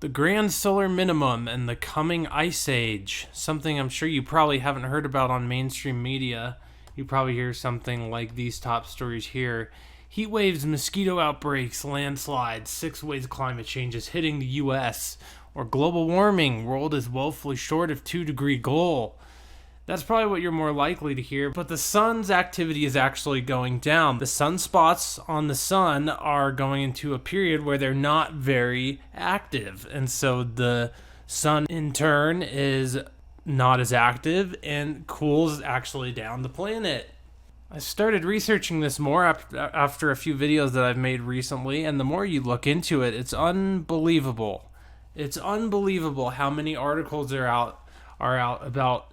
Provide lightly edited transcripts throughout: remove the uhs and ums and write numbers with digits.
The grand solar minimum and the coming ice age. Something I'm sure you probably haven't heard about on mainstream media. You probably hear something like these top stories here. Heat waves, mosquito outbreaks, landslides, 6 ways climate change is hitting the U.S. Or global warming, world is woefully short of 2-degree goal. That's probably what you're more likely to hear, but the sun's activity is actually going down. The sunspots on the sun are going into a period where they're not very active, and so the sun in turn is not as active and cools actually down the planet. I started researching this more after a few videos that I've made recently, and the more you look into it, it's unbelievable. It's unbelievable how many articles are out about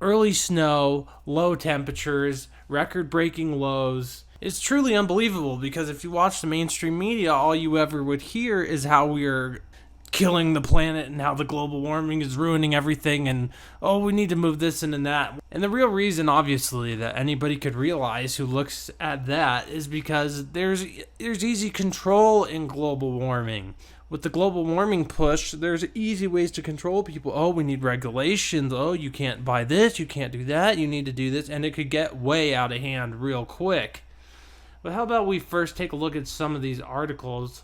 early snow, low temperatures, record-breaking lows. It's truly unbelievable because if you watch the mainstream media, all you ever would hear is how we're killing the planet and how the global warming is ruining everything and, oh, we need to move this and that. And the real reason, obviously, that anybody could realize who looks at that is because there's easy control in global warming. With the global warming push, there's easy ways to control people. Oh, we need regulations. Oh, you can't buy this. You can't do that. You need to do this. And it could get way out of hand real quick. But how about we first take a look at some of these articles?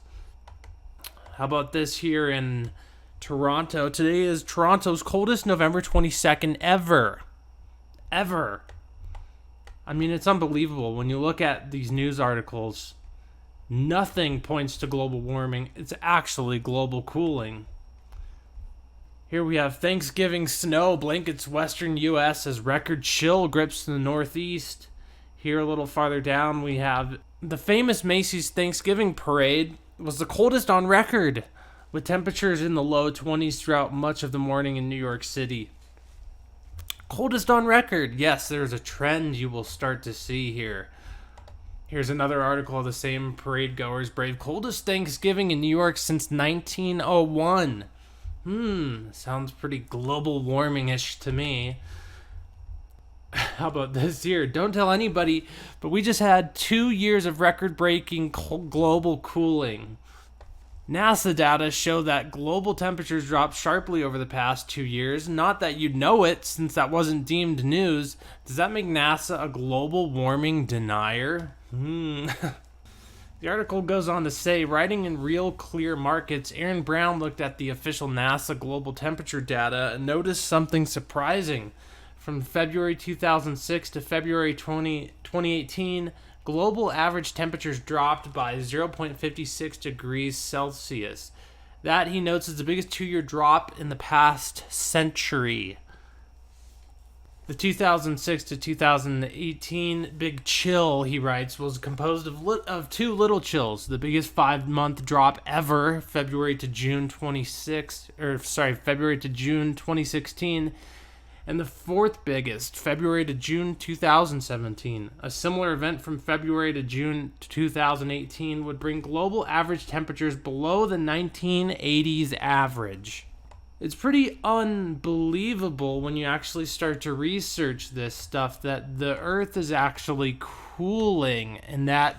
How about this here in Toronto? Today is Toronto's coldest November 22nd ever. Ever. I mean, it's unbelievable. When you look at these news articles, nothing points to global warming. It's actually global cooling. Here we have Thanksgiving snow blankets western U.S. as record chill grips the Northeast. Here a little farther down we have the famous Macy's Thanksgiving parade was the coldest on record, with temperatures in the low 20s throughout much of the morning in New York City. Coldest on record. Yes, there's a trend you will start to see here. Here's another article of the same parade goers brave coldest Thanksgiving in New York since 1901. Sounds pretty global warming-ish to me. How about this here? Don't tell anybody, but we just had 2 years of record-breaking global cooling. NASA data show that global temperatures dropped sharply over the past 2 years. Not that you'd know it, since that wasn't deemed news. Does that make NASA a global warming denier? The article goes on to say, writing in Real Clear Markets, Aaron Brown looked at the official NASA global temperature data and noticed something surprising. From February 2006 to February 2018, global average temperatures dropped by 0.56 degrees Celsius. That, he notes, is the biggest 2-year drop in the past century. The 2006 to 2018 big chill, he writes, was composed of 2 little chills. The biggest 5-month drop ever, February to June 2016, and the 4th biggest, February to June 2017. A similar event from February to June 2018 would bring global average temperatures below the 1980s average. It's pretty unbelievable when you actually start to research this stuff that the Earth is actually cooling and that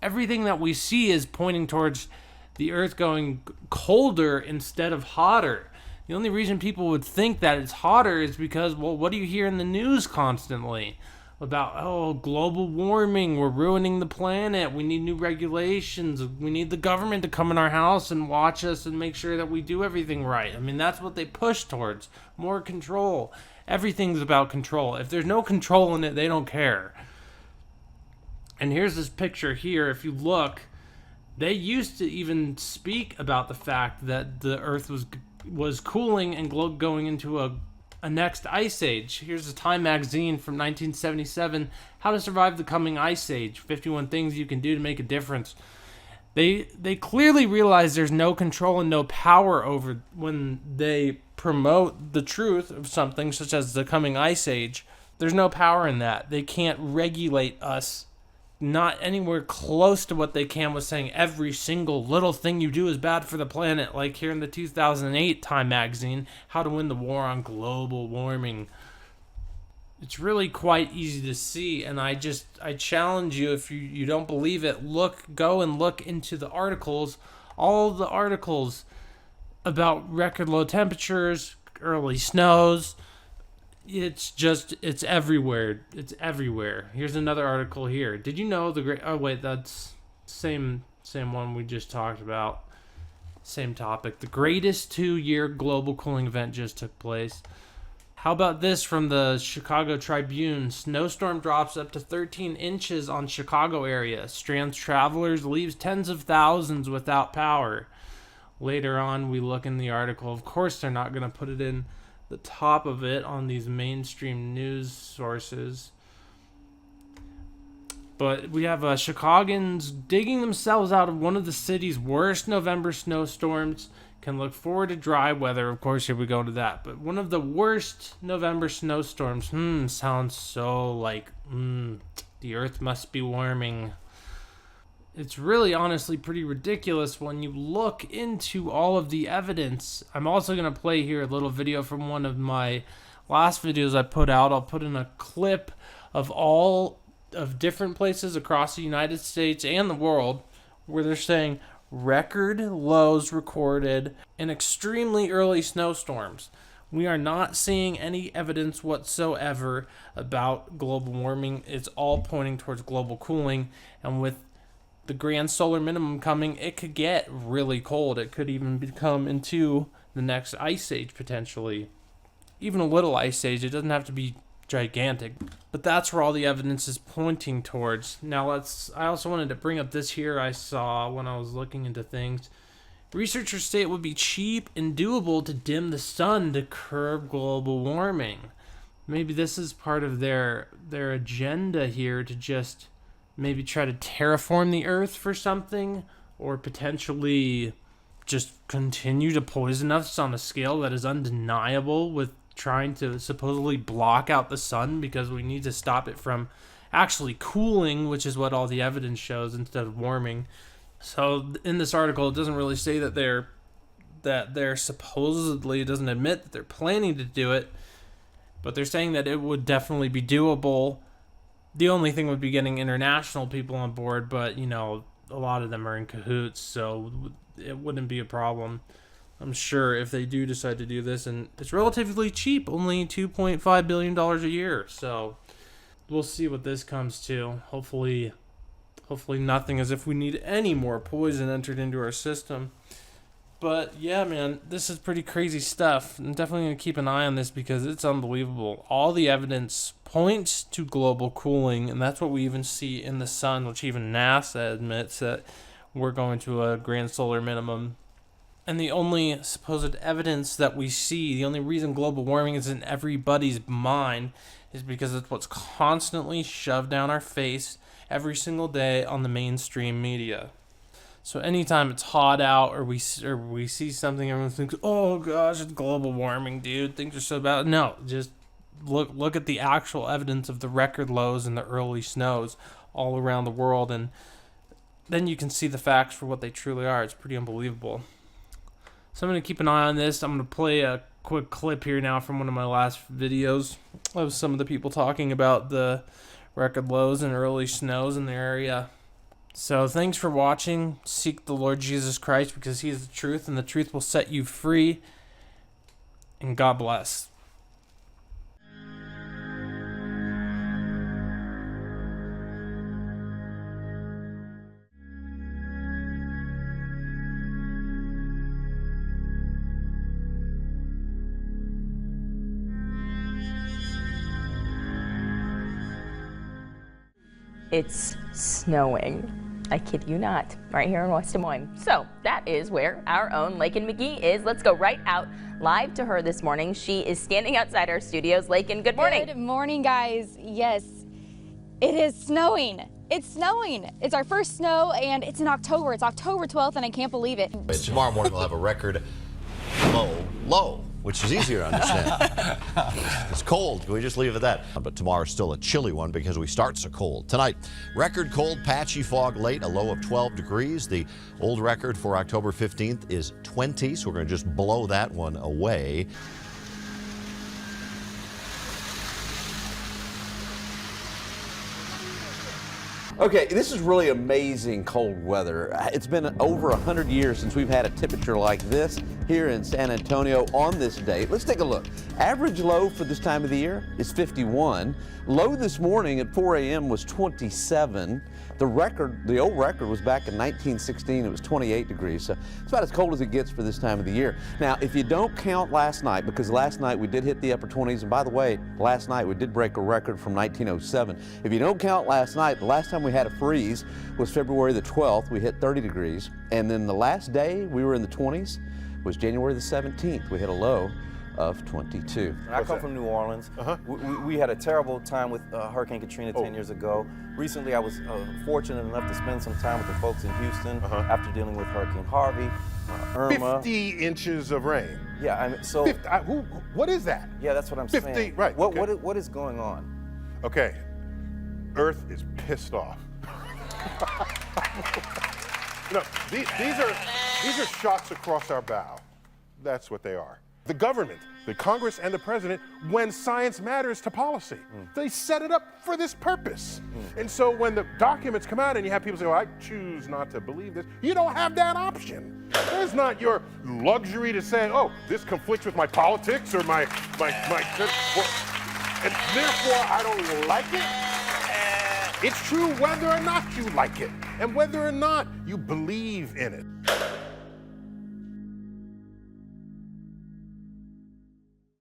everything that we see is pointing towards the Earth going colder instead of hotter. The only reason people would think that it's hotter is because, well, what do you hear in the news constantly? About, oh, global warming, we're ruining the planet, we need new regulations, we need the government to come in our house and watch us and make sure that we do everything right. I mean, that's what they push towards, more control. Everything's about control. If there's no control in it, they don't care. And here's this picture here. If you look, they used to even speak about the fact that the Earth was cooling and going into a next ice age. Here's a Time magazine from 1977, How to Survive the Coming Ice Age, 51 Things You Can Do to Make a Difference. They clearly realize there's no control and no power over when they promote the truth of something such as the coming ice age. There's no power in that. They can't regulate us, not anywhere close to what they can with saying every single little thing you do is bad for the planet, like here in the 2008 Time magazine, How to Win the War on Global Warming. It's really quite easy to see, and I challenge you, if you don't believe it, go and look into the articles. All the articles about record low temperatures, early snows. It's everywhere. It's everywhere. Here's another article here. Did you know oh wait, that's same one we just talked about. Same topic. The greatest 2-year global cooling event just took place. How about this from the Chicago Tribune? Snowstorm drops up to 13 inches on Chicago area. Strands travelers, leaves tens of thousands without power. Later on, we look in the article. Of course, they're not going to put it in the top of it on these mainstream news sources. But we have Chicagoans digging themselves out of one of the city's worst November snowstorms. Can look forward to dry weather. Of course, here we go to that. But one of the worst November snowstorms. Sounds so like, the earth must be warming. It's really honestly pretty ridiculous when you look into all of the evidence. I'm also going to play here a little video from one of my last videos I put out. I'll put in a clip of all of different places across the United States and the world where they're saying record lows recorded in extremely early snowstorms. We are not seeing any evidence whatsoever about global warming. It's all pointing towards global cooling, and with the grand solar minimum coming, it could get really cold. It could even become into the next ice age potentially. Even a little ice age. It doesn't have to be gigantic, but that's where all the evidence is pointing towards. Now I also wanted to bring up this here I saw when I was looking into things. Researchers say it would be cheap and doable to dim the sun to curb global warming. Maybe this is part of their agenda here to just maybe try to terraform the earth for something, or potentially just continue to poison us on a scale that is undeniable with trying to supposedly block out the sun because we need to stop it from actually cooling, which is what all the evidence shows, instead of warming. So in this article, it doesn't really say that they're supposedly, it doesn't admit that they're planning to do it, but they're saying that it would definitely be doable. The only thing would be getting international people on board, but a lot of them are in cahoots, so it wouldn't be a problem. I'm sure if they do decide to do this, and it's relatively cheap, only $2.5 billion a year. So we'll see what this comes to. Hopefully nothing, as if we need any more poison entered into our system. But yeah, man, this is pretty crazy stuff. I'm definitely going to keep an eye on this because it's unbelievable. All the evidence points to global cooling, and that's what we even see in the sun, which even NASA admits that we're going to a grand solar minimum. And the only supposed evidence that we see, the only reason global warming is in everybody's mind, is because it's what's constantly shoved down our face every single day on the mainstream media. So anytime it's hot out or we see something, everyone thinks, oh gosh, it's global warming, dude. Things are so bad. No, just look at the actual evidence of the record lows and the early snows all around the world, and then you can see the facts for what they truly are. It's pretty unbelievable. So I'm going to keep an eye on this. I'm going to play a quick clip here now from one of my last videos of some of the people talking about the record lows and early snows in the area. So thanks for watching. Seek the Lord Jesus Christ because He is the truth, and the truth will set you free. And God bless. It's snowing. I kid you not, right here in West Des Moines. So that is where our own Lakin McGee is. Let's go right out live to her this morning. She is standing outside our studios. Lakin, good morning. Good morning, guys. Yes, it is snowing. It's snowing. It's our first snow, and it's in October. It's October 12th, and I can't believe it. Tomorrow morning we'll have a record low, which is easier to understand. It's cold. Can we just leave it at that? But tomorrow's still a chilly one because we start so cold. Tonight, record cold, patchy fog late, a low of 12 degrees. The old record for October 15th is 20, so we're going to just blow that one away. Okay, this is really amazing cold weather. It's been over 100 years since we've had a temperature like this here in San Antonio on this date. Let's take a look. Average low for this time of the year is 51. Low this morning at 4 a.m. was 27. The old record was back in 1916. It was 28 degrees. So it's about as cold as it gets for this time of the year. Now, if you don't count last night, because last night we did hit the upper 20s, and by the way, last night we did break a record from 1907. If you don't count last night, the last time we had a freeze was February the 12th. We hit 30 degrees. And then the last day we were in the 20s was January the 17th. We hit a low of 22. I come from New Orleans. We had a terrible time with Hurricane Katrina 10 years ago. Recently, I was fortunate enough to spend some time with the folks in Houston after dealing with Hurricane Harvey, Irma. 50 inches of rain. Yeah, I mean, so. 50, what is that? Yeah, that's what I'm 50, saying. right. What is going on? Okay, Earth is pissed off. No, these are shots across our bow. That's what they are. The government, the Congress, and the president, when science matters to policy, they set it up for this purpose. And so when the documents come out and you have people say, well, I choose not to believe this, you don't have that option. It's not your luxury to say, oh, this conflicts with my politics or my and therefore I don't like it. It's true whether or not you like it and whether or not you believe in it.